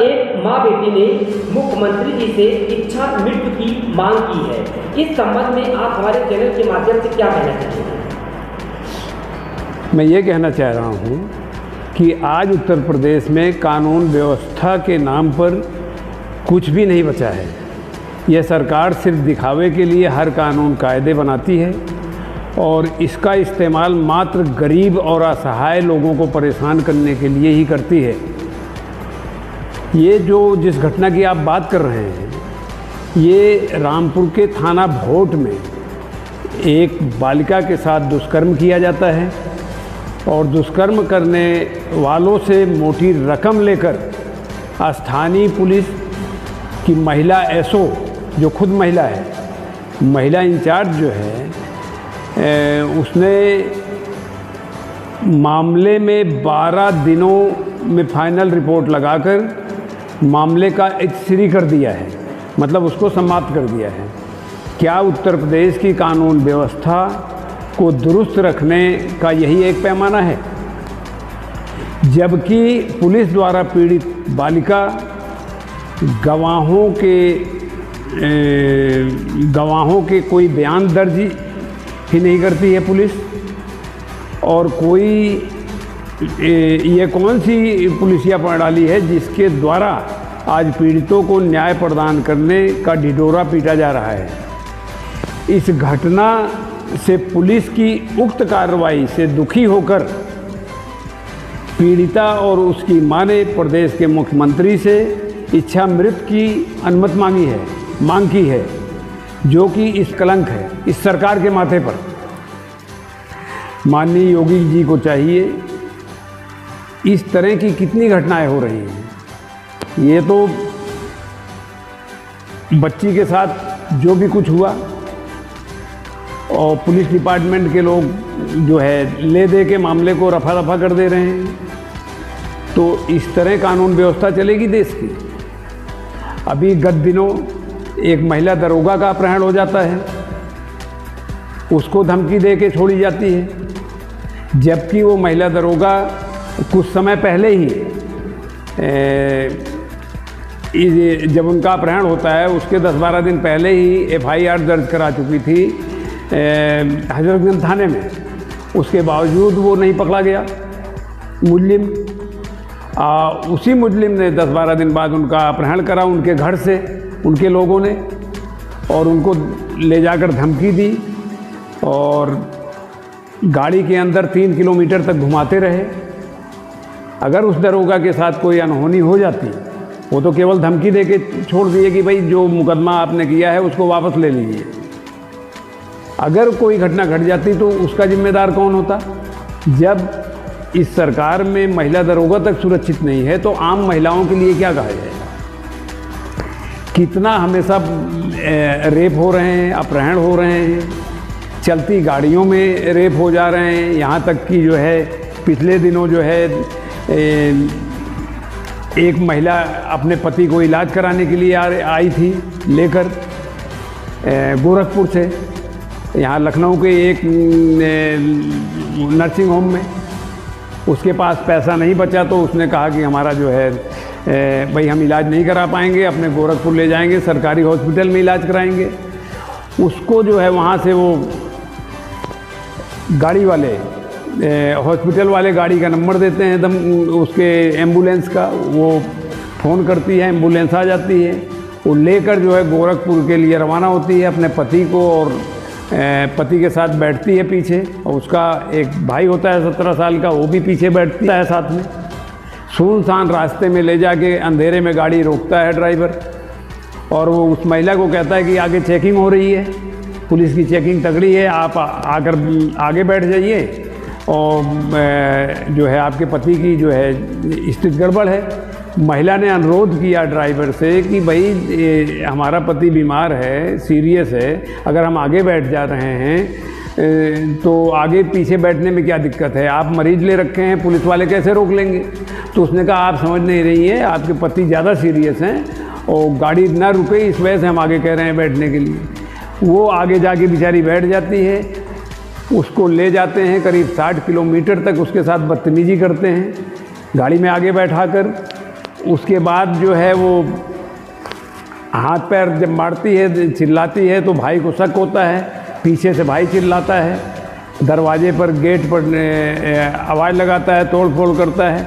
एक मां बेटी ने मुख्यमंत्री जी से इच्छा मृत्यु की मांग की है। इस संबंध में आप हमारे चैनल के माध्यम से क्या कहना चाहेंगे? मैं ये कहना चाह रहा हूँ कि आज उत्तर प्रदेश में कानून व्यवस्था के नाम पर कुछ भी नहीं बचा है। यह सरकार सिर्फ दिखावे के लिए हर कानून कायदे बनाती है और इसका इस्तेमाल मात्र गरीब और असहाय लोगों को परेशान करने के लिए ही करती है। ये जिस घटना की आप बात कर रहे हैं, ये रामपुर के थाना भोट में एक बालिका के साथ दुष्कर्म किया जाता है और दुष्कर्म करने वालों से मोटी रकम लेकर स्थानीय पुलिस की महिला एसओ, जो खुद महिला है, महिला इंचार्ज जो है, उसने मामले में 12 दिनों में फाइनल रिपोर्ट लगाकर मामले का एक्सरी कर दिया है, मतलब उसको समाप्त कर दिया है। क्या उत्तर प्रदेश की कानून व्यवस्था को दुरुस्त रखने का यही एक पैमाना है? जबकि पुलिस द्वारा पीड़ित बालिका गवाहों के कोई बयान दर्ज ही नहीं करती है पुलिस। और ये कौन सी पुलिसिया प्रणाली है जिसके द्वारा आज पीड़ितों को न्याय प्रदान करने का ढिढोरा पीटा जा रहा है? इस घटना से पुलिस की उक्त कार्रवाई से दुखी होकर पीड़िता और उसकी मां ने प्रदेश के मुख्यमंत्री से इच्छा मृत्यु की अनुमति मांग की है, जो कि इस कलंक है इस सरकार के माथे पर। माननीय योगी जी को चाहिए, इस तरह की कितनी घटनाएं हो रही हैं। ये तो बच्ची के साथ जो भी कुछ हुआ और पुलिस डिपार्टमेंट के लोग जो है ले दे के मामले को रफा दफा कर दे रहे हैं, तो इस तरह कानून व्यवस्था चलेगी देश की? अभी गत दिनों एक महिला दरोगा का अपहरण हो जाता है, उसको धमकी दे के छोड़ी जाती है, जबकि वो महिला दरोगा कुछ समय पहले ही जब उनका अपहरण होता है उसके 10-12 दिन पहले ही FIR दर्ज करा चुकी थी हजरतगंज थाने में। उसके बावजूद वो नहीं पकड़ा गया मुजरिम। उसी मुजरिम ने 10-12 दिन बाद उनका अपहरण करा उनके घर से, उनके लोगों ने, और उनको ले जाकर धमकी दी और गाड़ी के अंदर 3 किलोमीटर तक घुमाते रहे। अगर उस दरोगा के साथ कोई अनहोनी हो जाती, वो तो केवल धमकी दे के छोड़ दिए कि भाई जो मुकदमा आपने किया है उसको वापस ले लीजिए। अगर कोई घटना घट जाती तो उसका जिम्मेदार कौन होता? जब इस सरकार में महिला दरोगा तक सुरक्षित नहीं है तो आम महिलाओं के लिए क्या कहा जाएगा? कितना हमेशा रेप हो रहे हैं, अपहरण हो रहे हैं, चलती गाड़ियों में रेप हो जा रहे हैं। यहाँ तक कि जो है पिछले दिनों जो है एक महिला अपने पति को इलाज कराने के लिए आई थी लेकर गोरखपुर से यहाँ लखनऊ के एक नर्सिंग होम में। उसके पास पैसा नहीं बचा तो उसने कहा कि हमारा जो है भाई हम इलाज नहीं करा पाएंगे, अपने गोरखपुर ले जाएंगे, सरकारी हॉस्पिटल में इलाज कराएंगे। उसको जो है वहाँ से वो गाड़ी वाले हॉस्पिटल वाले गाड़ी का नंबर देते हैं उसके एम्बुलेंस का, वो फ़ोन करती है, एम्बुलेंस आ जाती है, वो लेकर जो है गोरखपुर के लिए रवाना होती है अपने पति को, और पति के साथ बैठती है पीछे, और उसका एक भाई होता है 17 साल का, वो भी पीछे बैठता है साथ में। सुनसान रास्ते में ले जाके अंधेरे में गाड़ी रोकता है ड्राइवर, और वो उस महिला को कहता है कि आगे चेकिंग हो रही है, पुलिस की चेकिंग तगड़ी है, आप आकर आगे बैठ जाइए, और जो है आपके पति की जो है स्थिति गड़बड़ है। महिला ने अनुरोध किया ड्राइवर से कि भाई हमारा पति बीमार है, सीरियस है, अगर हम आगे बैठ जा रहे हैं तो आगे पीछे बैठने में क्या दिक्कत है? आप मरीज ले रखे हैं, पुलिस वाले कैसे रोक लेंगे? तो उसने कहा आप समझ नहीं रही हैं, आपके पति ज़्यादा सीरियस हैं और गाड़ी ना रुके, इस वजह से हम आगे कह रहे हैं बैठने के लिए। वो आगे जाके बेचारी बैठ जाती है, उसको ले जाते हैं करीब 60 किलोमीटर तक, उसके साथ बदतमीजी करते हैं, गाड़ी में आगे बैठाकर उसके बाद जो है वो हाथ पैर जब मारती है, चिल्लाती है, तो भाई को शक होता है। पीछे से भाई चिल्लाता है, दरवाजे पर, गेट पर आवाज़ लगाता है, तोड़ फोड़ करता है।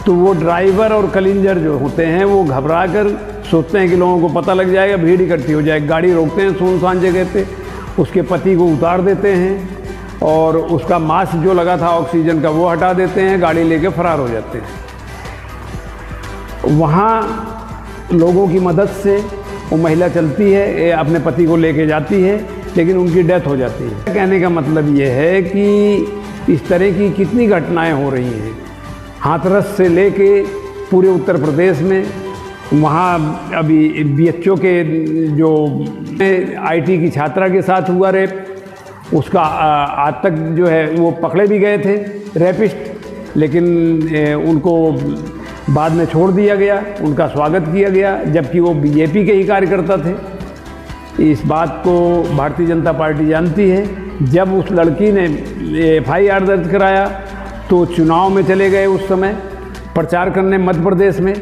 तो वो ड्राइवर और कलिंजर जो होते हैं वो घबरा कर सोचते हैं कि लोगों को पता लग जाएगा, भीड़ इकट्ठी हो जाएगी। गाड़ी रोकते हैं सुनसान जगह पे, उसके पति को उतार देते हैं और उसका मास्क जो लगा था ऑक्सीजन का वो हटा देते हैं, गाड़ी लेके फरार हो जाते हैं। वहाँ लोगों की मदद से वो महिला चलती है, अपने पति को लेके जाती है, लेकिन उनकी डेथ हो जाती है। कहने का मतलब ये है कि इस तरह की कितनी घटनाएं हो रही हैं, हाथरस से लेके पूरे उत्तर प्रदेश में। वहाँ अभी BHO के जो IT की छात्रा के साथ हुआ रेप, उसका आज तक जो है वो पकड़े भी गए थे रेपिस्ट, लेकिन उनको बाद में छोड़ दिया गया, उनका स्वागत किया गया, जबकि वो BJP के ही कार्यकर्ता थे। इस बात को भारतीय जनता पार्टी जानती है। जब उस लड़की ने FIR दर्ज कराया तो चुनाव में चले गए उस समय प्रचार करने मध्य प्रदेश में,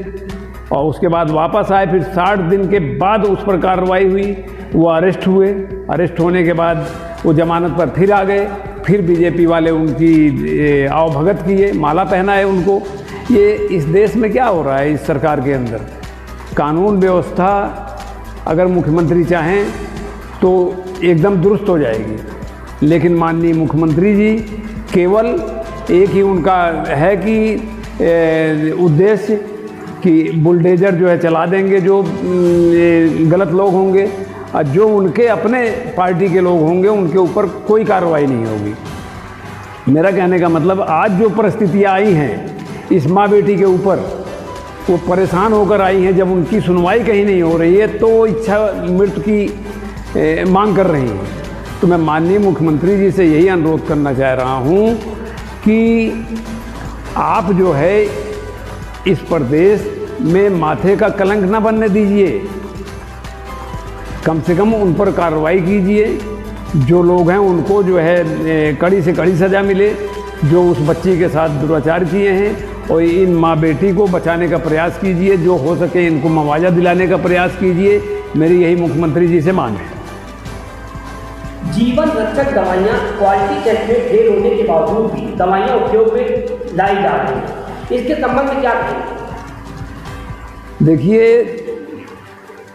और उसके बाद वापस आए। फिर 60 दिन के बाद उस पर कार्रवाई हुई, वो अरेस्ट हुए। अरेस्ट होने के बाद वो जमानत पर फिर आ गए, फिर BJP वाले उनकी आवभगत किए, माला पहनाए उनको। ये इस देश में क्या हो रहा है, इस सरकार के अंदर? कानून व्यवस्था अगर मुख्यमंत्री चाहें तो एकदम दुरुस्त हो जाएगी, लेकिन माननीय मुख्यमंत्री जी केवल एक ही उनका है कि उद्देश्य कि बुलडोजर जो है चला देंगे जो गलत लोग होंगे, और जो उनके अपने पार्टी के लोग होंगे उनके ऊपर कोई कार्रवाई नहीं होगी। मेरा कहने का मतलब आज जो परिस्थितियाँ आई हैं इस माँ बेटी के ऊपर, वो परेशान होकर आई हैं। जब उनकी सुनवाई कहीं नहीं हो रही है तो इच्छा मृत्यु की मांग कर रही हैं। तो मैं माननीय मुख्यमंत्री जी से यही अनुरोध करना चाह रहा हूँ कि आप जो है इस प्रदेश में माथे का कलंक न बनने दीजिए, कम से कम उन पर कार्रवाई कीजिए। जो लोग हैं उनको जो है कड़ी से कड़ी सज़ा मिले, जो उस बच्ची के साथ दुराचार किए हैं, और इन माँ बेटी को बचाने का प्रयास कीजिए। जो हो सके इनको मुआवजा दिलाने का प्रयास कीजिए। मेरी यही मुख्यमंत्री जी से मांग है। जीवन रक्षक दवाइयाँ क्वालिटी टेस्ट में फेल होने के बावजूद भी दवाइयाँ उपयोग में लाई जा रही हैं, इसके संबंध में क्या कहें? देखिए,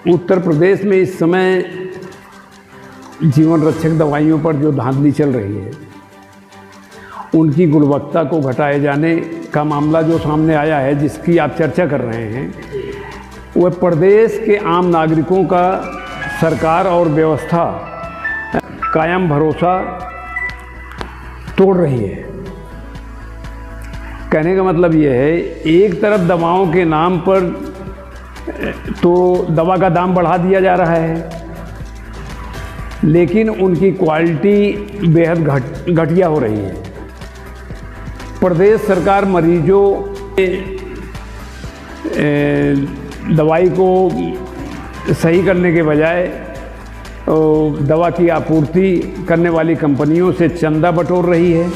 उत्तर प्रदेश में इस समय जीवन रक्षक दवाइयों पर जो धांधली चल रही है, उनकी गुणवत्ता को घटाए जाने का मामला जो सामने आया है, जिसकी आप चर्चा कर रहे हैं, वह प्रदेश के आम नागरिकों का सरकार और व्यवस्था कायम भरोसा तोड़ रही है। कहने का मतलब यह है, एक तरफ दवाओं के नाम पर तो दवा का दाम बढ़ा दिया जा रहा है, लेकिन उनकी क्वालिटी बेहद घटिया हो रही है। प्रदेश सरकार मरीजों के दवाई को सही करने के बजाय दवा की आपूर्ति करने वाली कंपनियों से चंदा बटोर रही है,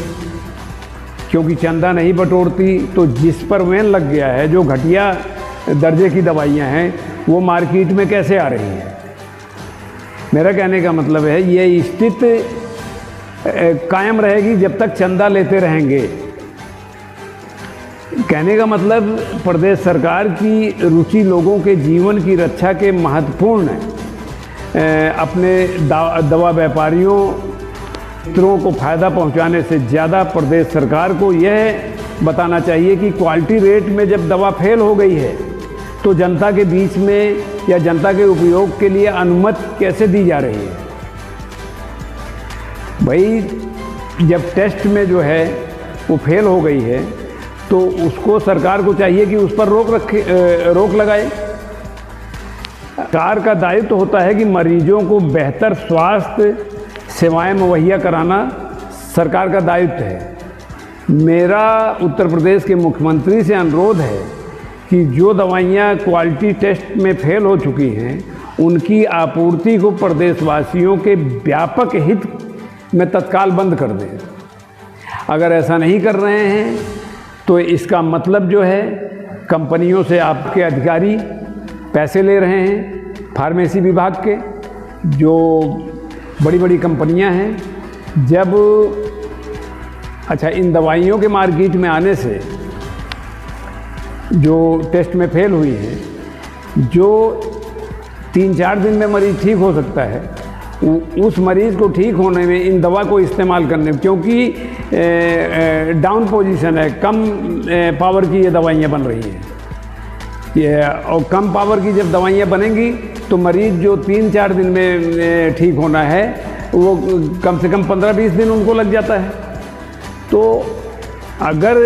क्योंकि चंदा नहीं बटोरती तो जिस पर वैन लग गया है, जो घटिया दर्जे की दवाइयाँ हैं, वो मार्केट में कैसे आ रही हैं। मेरा कहने का मतलब है, ये स्थिति कायम रहेगी जब तक चंदा लेते रहेंगे। कहने का मतलब, प्रदेश सरकार की रुचि लोगों के जीवन की रक्षा के महत्वपूर्ण अपने दवा व्यापारियों मित्रों को फ़ायदा पहुंचाने से ज़्यादा प्रदेश सरकार को यह बताना चाहिए कि क्वालिटी रेट में जब दवा फेल हो गई है तो जनता के बीच में या जनता के उपयोग के लिए अनुमति कैसे दी जा रही है। भाई, जब टेस्ट में जो है वो फेल हो गई है तो उसको सरकार को चाहिए कि उस पर रोक लगाए। सरकार का दायित्व होता है कि मरीजों को बेहतर स्वास्थ्य सेवाएं मुहैया कराना सरकार का दायित्व है। मेरा उत्तर प्रदेश के मुख्यमंत्री से अनुरोध है कि जो दवाइयाँ क्वालिटी टेस्ट में फेल हो चुकी हैं, उनकी आपूर्ति को प्रदेशवासियों के व्यापक हित में तत्काल बंद कर दें। अगर ऐसा नहीं कर रहे हैं तो इसका मतलब जो है कंपनियों से आपके अधिकारी पैसे ले रहे हैं, फार्मेसी विभाग के, जो बड़ी बड़ी कंपनियां हैं। जब अच्छा, इन दवाइयों के मार्केट में आने से जो टेस्ट में फेल हुई हैं, जो 3-4 दिन में मरीज़ ठीक हो सकता है, उस मरीज़ को ठीक होने में इन दवा को इस्तेमाल करने में, क्योंकि डाउन पोजीशन है, कम पावर की ये दवाइयाँ बन रही हैं। और कम पावर की जब दवाइयाँ बनेंगी तो मरीज़ जो 3-4 दिन में ठीक होना है, वो कम से कम 15-20 दिन उनको लग जाता है। तो अगर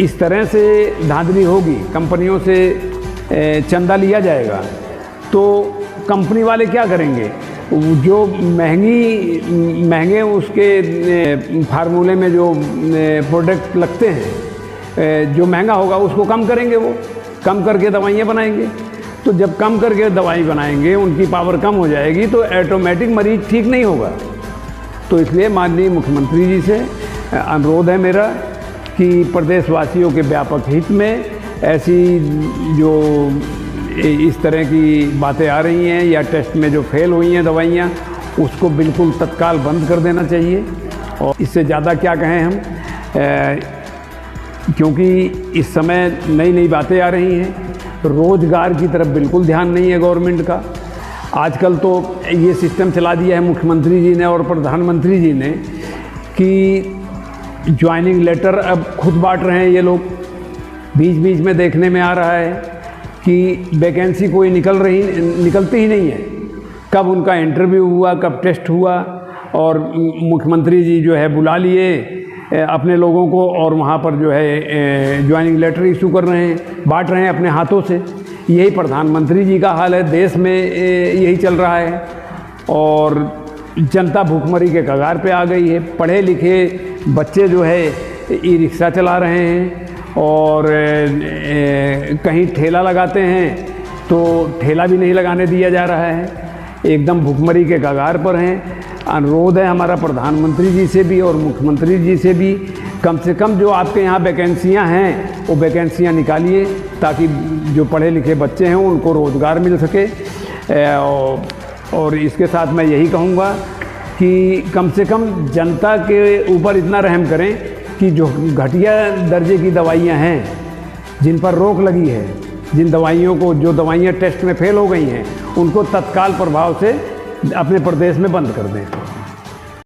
इस तरह से धांधली होगी, कंपनियों से चंदा लिया जाएगा, तो कंपनी वाले क्या करेंगे? जो महंगे उसके फार्मूले में जो प्रोडक्ट लगते हैं, जो महंगा होगा उसको कम करेंगे, वो कम करके दवाइयाँ बनाएंगे। तो जब कम करके दवाई बनाएंगे, उनकी पावर कम हो जाएगी, तो ऑटोमेटिक मरीज़ ठीक नहीं होगा। तो इसलिए माननीय मुख्यमंत्री जी से अनुरोध है मेरा कि प्रदेशवासियों के व्यापक हित में ऐसी जो इस तरह की बातें आ रही हैं, या टेस्ट में जो फेल हुई हैं दवाइयाँ, उसको बिल्कुल तत्काल बंद कर देना चाहिए। और इससे ज़्यादा क्या कहें हम, क्योंकि इस समय नई नई बातें आ रही हैं, रोज़गार की तरफ बिल्कुल ध्यान नहीं है गवर्नमेंट का। आजकल तो ये सिस्टम चला दिया है मुख्यमंत्री जी ने और प्रधानमंत्री जी ने कि ज्वाइनिंग लेटर अब खुद बांट रहे हैं ये लोग। बीच बीच में देखने में आ रहा है कि वैकेंसी कोई निकलती ही नहीं है, कब उनका इंटरव्यू हुआ, कब टेस्ट हुआ, और मुख्यमंत्री जी जो है बुला लिए अपने लोगों को, और वहाँ पर जो है ज्वाइनिंग लेटर इशू कर रहे हैं, बांट रहे हैं अपने हाथों से। यही प्रधानमंत्री जी का हाल है, देश में यही चल रहा है। और जनता भूखमरी के कगार पे आ गई है। पढ़े लिखे बच्चे जो है ई रिक्शा चला रहे हैं, और कहीं ठेला लगाते हैं तो ठेला भी नहीं लगाने दिया जा रहा है, एकदम भूखमरी के कगार पर हैं। अनुरोध है हमारा प्रधानमंत्री जी से भी और मुख्यमंत्री जी से भी, कम से कम जो आपके यहाँ वैकेंसियाँ हैं वो वैकेंसियाँ निकालिए, ताकि जो पढ़े लिखे बच्चे हैं उनको रोज़गार मिल सके। और इसके साथ मैं यही कहूँगा कि कम से कम जनता के ऊपर इतना रहम करें कि जो घटिया दर्जे की दवाइयाँ हैं, जिन पर रोक लगी है, जिन दवाइयों को, जो दवाइयाँ टेस्ट में फेल हो गई हैं, उनको तत्काल प्रभाव से अपने प्रदेश में बंद कर दें।